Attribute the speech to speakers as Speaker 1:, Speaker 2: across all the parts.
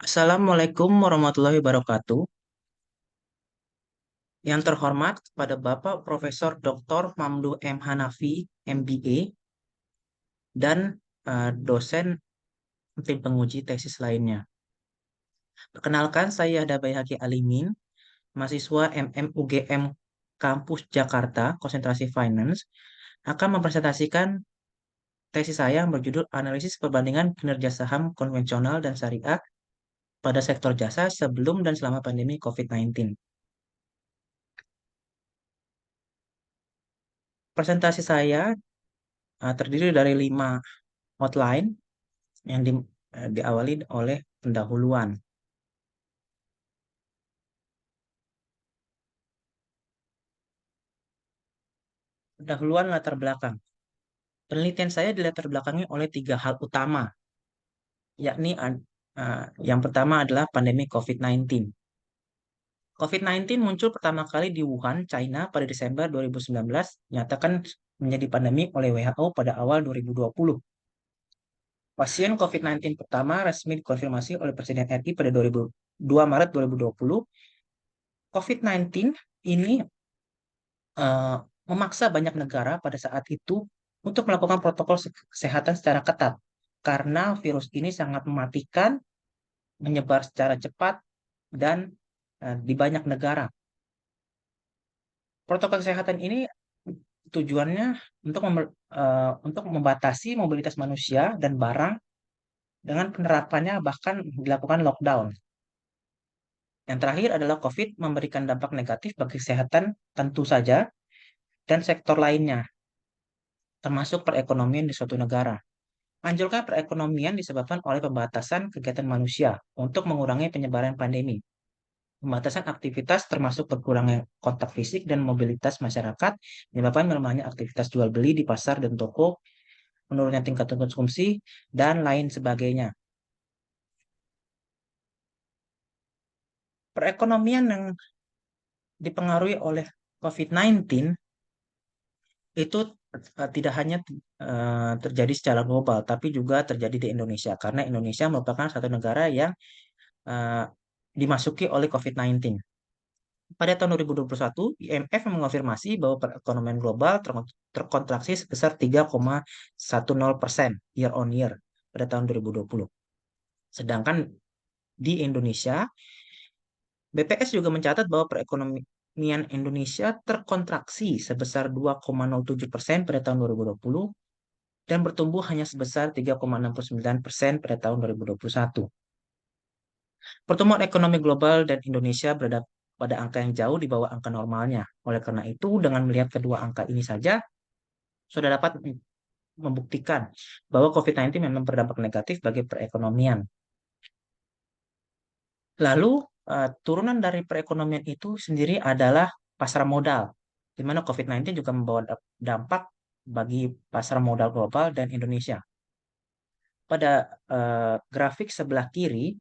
Speaker 1: Assalamualaikum warahmatullahi wabarakatuh. Yang terhormat kepada Bapak Profesor Dr. Mamdu M. Hanafi, MBA, dan dosen tim penguji tesis lainnya. Perkenalkan, saya Hada Baihaqi Alimin, mahasiswa UGM Kampus Jakarta, konsentrasi Finance, akan mempresentasikan tesis saya yang berjudul Analisis Perbandingan Kinerja Saham Konvensional dan Syariah pada Sektor Jasa sebelum dan selama pandemi COVID-19. Presentasi saya terdiri dari 5 outline yang diawali oleh pendahuluan. Pendahuluan latar belakang. Penelitian saya dilatar belakangi oleh 3 hal utama, yakni yang pertama adalah pandemi COVID-19. COVID-19 muncul pertama kali di Wuhan, China pada Desember 2019, nyatakan menjadi pandemi oleh WHO pada awal 2020. Pasien COVID-19 pertama resmi dikonfirmasi oleh Presiden RI pada 2 Maret 2020. COVID-19 ini eh, memaksa banyak negara pada saat itu untuk melakukan protokol kesehatan secara ketat karena virus ini sangat mematikan, menyebar secara cepat, dan di banyak negara. Protokol kesehatan ini tujuannya untuk membatasi mobilitas manusia dan barang dengan penerapannya bahkan dilakukan lockdown. Yang terakhir adalah COVID memberikan dampak negatif bagi kesehatan tentu saja dan sektor lainnya, termasuk perekonomian di suatu negara. Anjloknya perekonomian disebabkan oleh pembatasan kegiatan manusia untuk mengurangi penyebaran pandemi. Pembatasan aktivitas termasuk berkurangnya kontak fisik dan mobilitas masyarakat menyebabkan melemahnya aktivitas jual beli di pasar dan toko, menurunnya tingkat konsumsi, dan lain sebagainya. Perekonomian yang dipengaruhi oleh COVID-19 itu tidak hanya terjadi secara global, tapi juga terjadi di Indonesia, karena Indonesia merupakan satu negara yang eh, dimasuki oleh COVID-19. Pada tahun 2021, IMF mengonfirmasi bahwa perekonomian global terkontraksi sebesar 3,10% year on year pada tahun 2020. Sedangkan di Indonesia, BPS juga mencatat bahwa perekonomian Indonesia terkontraksi sebesar 2,07% pada tahun 2020 dan bertumbuh hanya sebesar 3,69% pada tahun 2021. Pertumbuhan ekonomi global dan Indonesia berada pada angka yang jauh di bawah angka normalnya. Oleh karena itu, dengan melihat kedua angka ini saja, sudah dapat membuktikan bahwa COVID-19 memang berdampak negatif bagi perekonomian. Lalu, turunan dari perekonomian itu sendiri adalah pasar modal, di mana COVID-19 juga membawa dampak bagi pasar modal global dan Indonesia. Pada grafik sebelah kiri,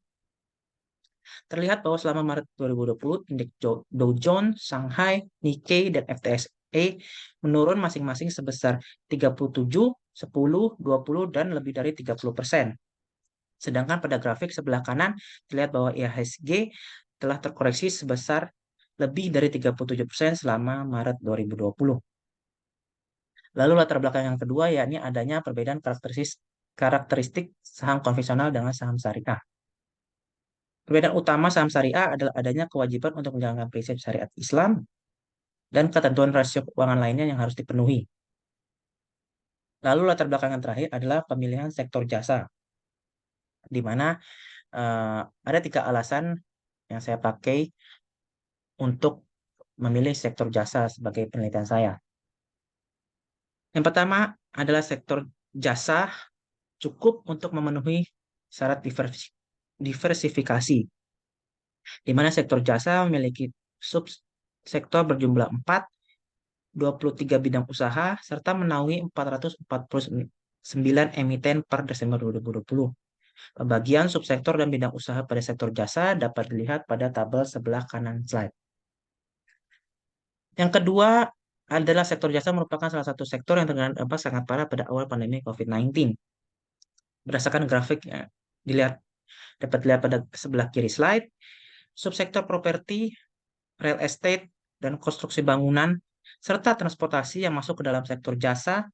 Speaker 1: terlihat bahwa selama Maret 2020, indeks Dow Jones, Shanghai, Nikkei, dan FTSE menurun masing-masing sebesar 37, 10, 20, dan lebih dari 30%. Sedangkan pada grafik sebelah kanan, terlihat bahwa IHSG telah terkoreksi sebesar lebih dari 37% selama Maret 2020. Lalu latar belakang yang kedua, yakni adanya perbedaan karakteristik saham konvensional dengan saham syariah. Perbedaan utama saham syariah adalah adanya kewajiban untuk menjalankan prinsip syariat Islam dan ketentuan rasio keuangan lainnya yang harus dipenuhi. Lalu latar belakang yang terakhir adalah pemilihan sektor jasa, di mana ada 3 alasan yang saya pakai untuk memilih sektor jasa sebagai penelitian saya. Yang pertama adalah sektor jasa cukup untuk memenuhi syarat diversifikasi, di mana sektor jasa memiliki subsektor berjumlah 4, 23 bidang usaha, serta menaungi 449 emiten per Desember 2020. Pembagian subsektor dan bidang usaha pada sektor jasa dapat dilihat pada tabel sebelah kanan slide. Yang kedua adalah sektor jasa merupakan salah satu sektor yang terkena dampak sangat parah pada awal pandemi COVID-19. Berdasarkan grafik dilihat Dapat dilihat pada sebelah kiri slide, subsektor properti, real estate, dan konstruksi bangunan, serta transportasi yang masuk ke dalam sektor jasa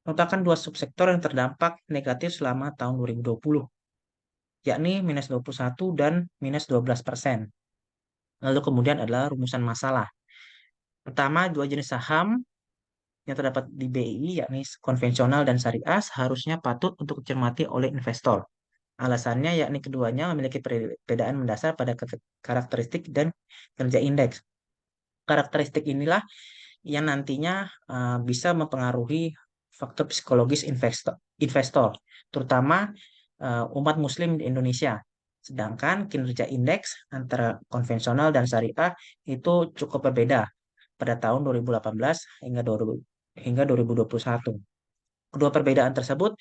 Speaker 1: merupakan dua subsektor yang terdampak negatif selama tahun 2020, yakni minus 21 dan minus 12%. Lalu kemudian adalah rumusan masalah. Pertama, dua jenis saham yang terdapat di BI, yakni konvensional dan syariah, seharusnya patut untuk dicermati oleh investor. Alasannya yakni keduanya memiliki perbedaan mendasar pada karakteristik dan kinerja indeks. Karakteristik inilah yang nantinya bisa mempengaruhi faktor psikologis investor, terutama umat muslim di Indonesia. Sedangkan kinerja indeks antara konvensional dan syariah itu cukup berbeda pada tahun 2018 hingga 2021. Kedua perbedaan tersebut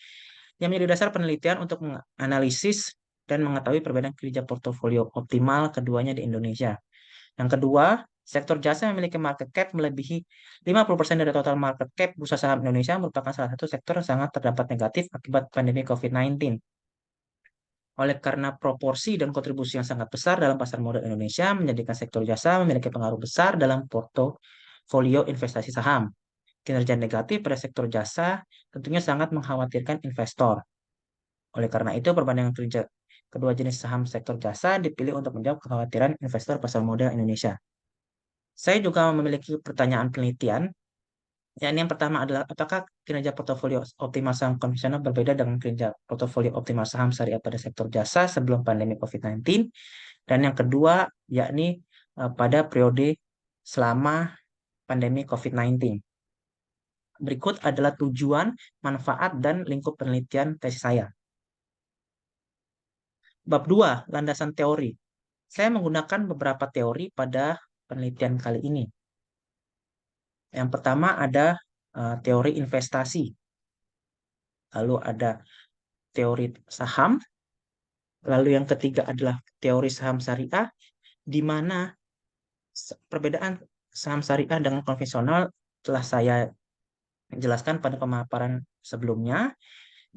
Speaker 1: yang menjadi dasar penelitian untuk menganalisis dan mengetahui perbedaan kinerja portofolio optimal keduanya di Indonesia. Yang kedua, sektor jasa memiliki market cap melebihi 50% dari total market cap bursa saham Indonesia, merupakan salah satu sektor yang sangat terdampak negatif akibat pandemi COVID-19. Oleh karena proporsi dan kontribusi yang sangat besar dalam pasar modal Indonesia, menjadikan sektor jasa memiliki pengaruh besar dalam portofolio investasi saham. Kinerja negatif pada sektor jasa tentunya sangat mengkhawatirkan investor. Oleh karena itu, perbandingan kinerja kedua jenis saham sektor jasa dipilih untuk menjawab kekhawatiran investor pasar modal Indonesia. Saya juga memiliki pertanyaan penelitian. Yang pertama adalah apakah kinerja portofolio optimal saham konvensional berbeda dengan kinerja portofolio optimal saham syariah pada sektor jasa sebelum pandemi COVID-19? Dan yang kedua, yakni pada periode selama pandemi COVID-19. Berikut adalah tujuan, manfaat, dan lingkup penelitian tesis saya. Bab 2, landasan teori. Saya menggunakan beberapa teori pada penelitian kali ini. Yang pertama ada teori investasi. Lalu ada teori saham. Lalu yang ketiga adalah teori saham syariah, di mana perbedaan saham syariah dengan konvensional telah saya jelaskan pada pemaparan sebelumnya.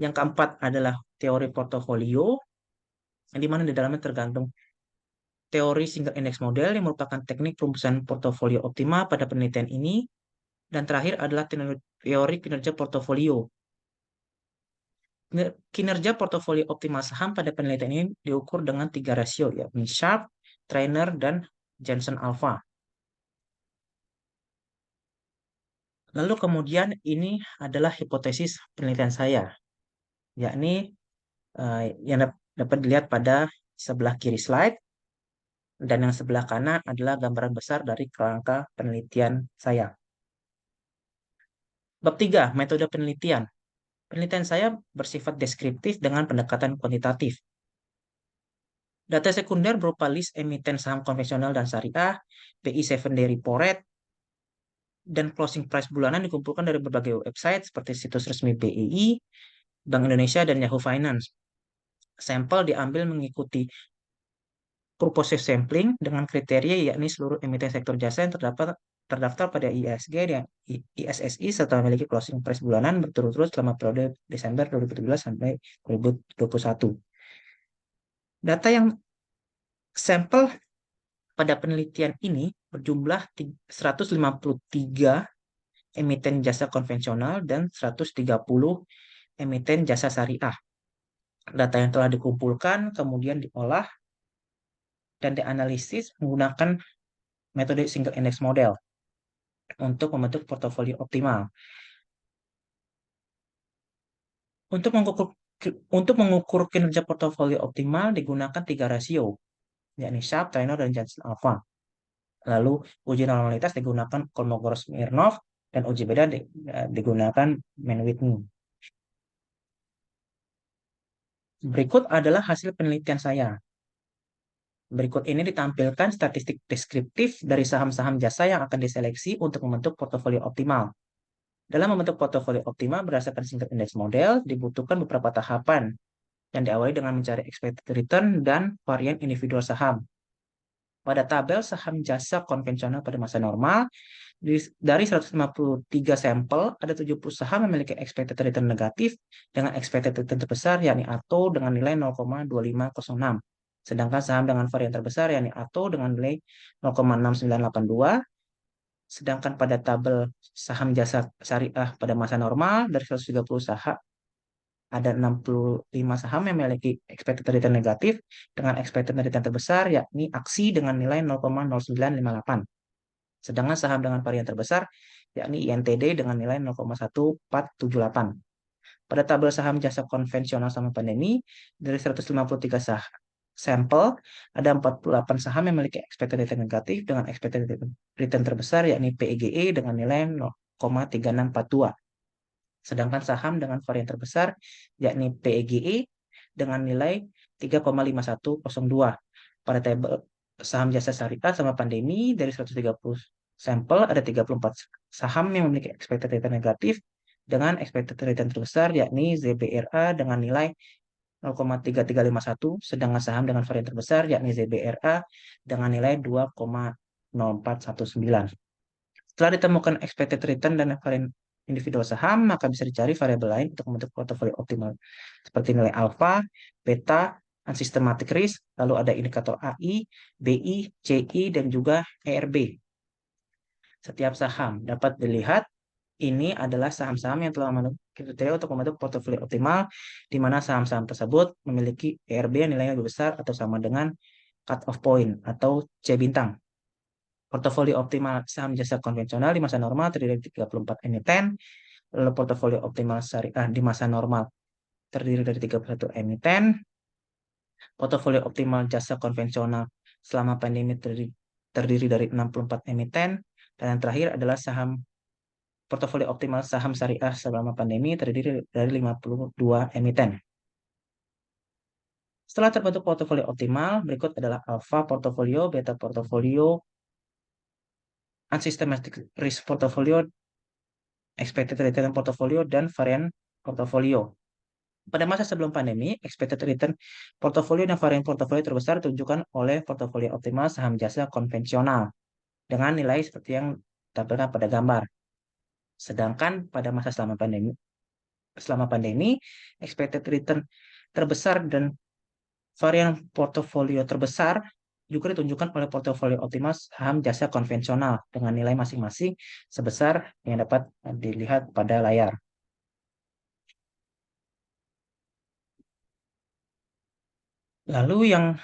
Speaker 1: Yang keempat adalah teori portofolio, di mana di dalamnya tergantung teori single index model yang merupakan teknik perumusan portofolio optimal pada penelitian ini. Dan terakhir adalah teori kinerja portofolio. Kinerja portofolio optimal saham pada penelitian ini diukur dengan 3 rasio, yakni Sharpe, Trainer, dan Jensen Alpha. Lalu kemudian ini adalah hipotesis penelitian saya, yakni yang dapat dilihat pada sebelah kiri slide, dan yang sebelah kanan adalah gambaran besar dari kerangka penelitian saya. Bab 3, metode penelitian. Penelitian saya bersifat deskriptif dengan pendekatan kuantitatif. Data sekunder berupa list emiten saham konvensional dan syariah, BI 7-day repo rate, dan closing price bulanan dikumpulkan dari berbagai website seperti situs resmi BI, Bank Indonesia, dan Yahoo Finance. Sampel diambil mengikuti purposive sampling dengan kriteria yakni seluruh emiten sektor jasa yang terdaftar pada ISG dan ISSI serta memiliki closing price bulanan berturut-turut selama periode Desember 2017 sampai 2021. Data yang sampel pada penelitian ini berjumlah 153 emiten jasa konvensional dan 130 emiten jasa syariah. Data yang telah dikumpulkan kemudian diolah dan dianalisis menggunakan metode single index model untuk membentuk portofolio optimal. Untuk mengukur kinerja portofolio optimal digunakan 3 rasio, yakni Sharpe, Trainer, dan Jensen Alpha. Lalu uji normalitas digunakan Kolmogorov-Smirnov dan uji beda digunakan Mann-Whitney. Berikut adalah hasil penelitian saya. Berikut ini ditampilkan statistik deskriptif dari saham-saham jasa yang akan diseleksi untuk membentuk portofolio optimal. Dalam membentuk portofolio optimal berdasarkan single index model, dibutuhkan beberapa tahapan yang diawali dengan mencari expected return dan varian individual saham. Pada tabel saham jasa konvensional pada masa normal, Dari 153 sampel, ada 70 saham memiliki expected return negatif dengan expected return terbesar, yakni ATO dengan nilai 0,2506. Sedangkan saham dengan varian terbesar, yakni ATO dengan nilai 0,6982. Sedangkan pada tabel saham jasa syariah pada masa normal, dari 130 saham, ada 65 saham yang memiliki expected return negatif dengan expected return terbesar, yakni aksi dengan nilai 0,0958. Sedangkan saham dengan varian terbesar, yakni INTD dengan nilai 0,1478. Pada tabel saham jasa konvensional sama pandemi, dari 153 sampel, ada 48 saham yang memiliki expected return negatif dengan expected return terbesar, yakni PEGE dengan nilai 0,3642. Sedangkan saham dengan varian terbesar, yakni PEGE dengan nilai 3,5102. Pada tabel saham jasa syariah sama pandemi, dari 130 sampel, ada 34 saham yang memiliki expected return negatif dengan expected return terbesar, yakni ZBRA dengan nilai 0,3351, sedangkan saham dengan varian terbesar, yakni ZBRA dengan nilai 2,0419. Setelah ditemukan expected return dan varian individual saham, maka bisa dicari variabel lain untuk membentuk portofolio optimal, seperti nilai alfa, beta, unsystematic risk, lalu ada indikator AI, BI, CI, dan juga ERB. Setiap saham dapat dilihat ini adalah saham-saham yang telah memenuhi kriteria untuk membentuk portofolio optimal, di mana saham-saham tersebut memiliki ERB yang nilainya lebih besar atau sama dengan cut off point atau C bintang. Portofolio optimal saham jasa konvensional di masa normal terdiri dari 34 emiten, lalu portofolio optimal syariah di masa normal terdiri dari 31 emiten, portofolio optimal jasa konvensional selama pandemi terdiri dari 64 emiten, dan yang terakhir adalah saham portofolio optimal saham syariah selama pandemi terdiri dari 52 emiten. Setelah terbentuk portofolio optimal, berikut adalah alpha portofolio, beta portofolio, unsystematic risk portofolio, expected return portofolio, dan varian portofolio. Pada masa sebelum pandemi, expected return portofolio dan varian portofolio terbesar ditunjukkan oleh portofolio optimal saham jasa konvensional dengan nilai seperti yang ditampilkan pada gambar. Sedangkan pada masa selama pandemi, expected return terbesar dan varian portofolio terbesar juga ditunjukkan oleh portofolio optimal saham jasa konvensional dengan nilai masing-masing sebesar yang dapat dilihat pada layar. Lalu yang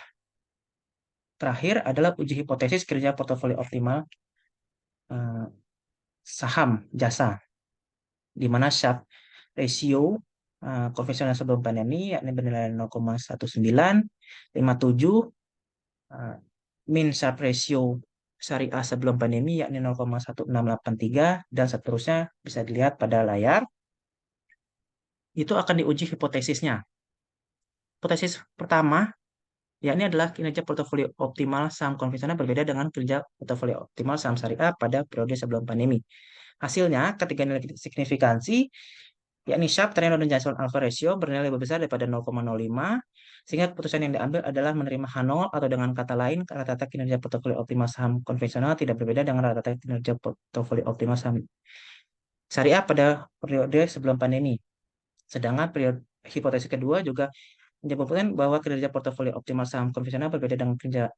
Speaker 1: terakhir adalah uji hipotesis kerja portofolio optimal eh, saham jasa, di mana Sharpe ratio konvensional sebelum pandemi yakni bernilai 0,1957, eh, min Sharpe ratio syariah sebelum pandemi yakni 0,1683, dan seterusnya bisa dilihat pada layar. Itu akan diuji hipotesisnya. Hipotesis pertama yakni adalah kinerja portofolio optimal saham konvensional berbeda dengan kinerja portofolio optimal saham syariah pada periode sebelum pandemi. Hasilnya, ketika nilai signifikansi, yakni Sharpe Trend dan Johnson Alpha Ratio bernilai lebih besar daripada 0,05, sehingga keputusan yang diambil adalah menerima H0, atau dengan kata lain, rata-rata kinerja portofolio optimal saham konvensional tidak berbeda dengan rata-rata kinerja portofolio optimal saham syariah pada periode sebelum pandemi. Sedangkan periode hipotesis kedua juga menyebutkan bahwa kinerja portofolio optimal saham konvensional berbeda dengan kinerja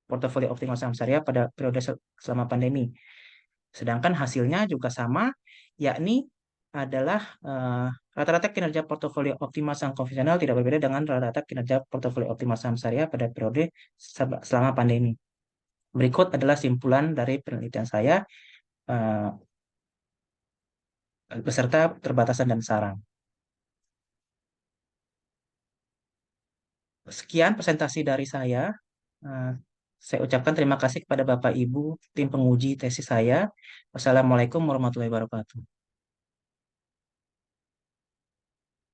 Speaker 1: portofolio optimal saham syariah pada periode selama pandemi. Sedangkan hasilnya juga sama, yakni adalah rata-rata kinerja portofolio optimal saham konvensional tidak berbeda dengan rata-rata kinerja portofolio optimal saham syariah pada periode selama pandemi. Berikut adalah simpulan dari penelitian saya eh, beserta terbatasan dan saran. Sekian presentasi dari saya. Eh, saya ucapkan terima kasih kepada Bapak Ibu tim penguji tesis saya. Wassalamualaikum warahmatullahi wabarakatuh.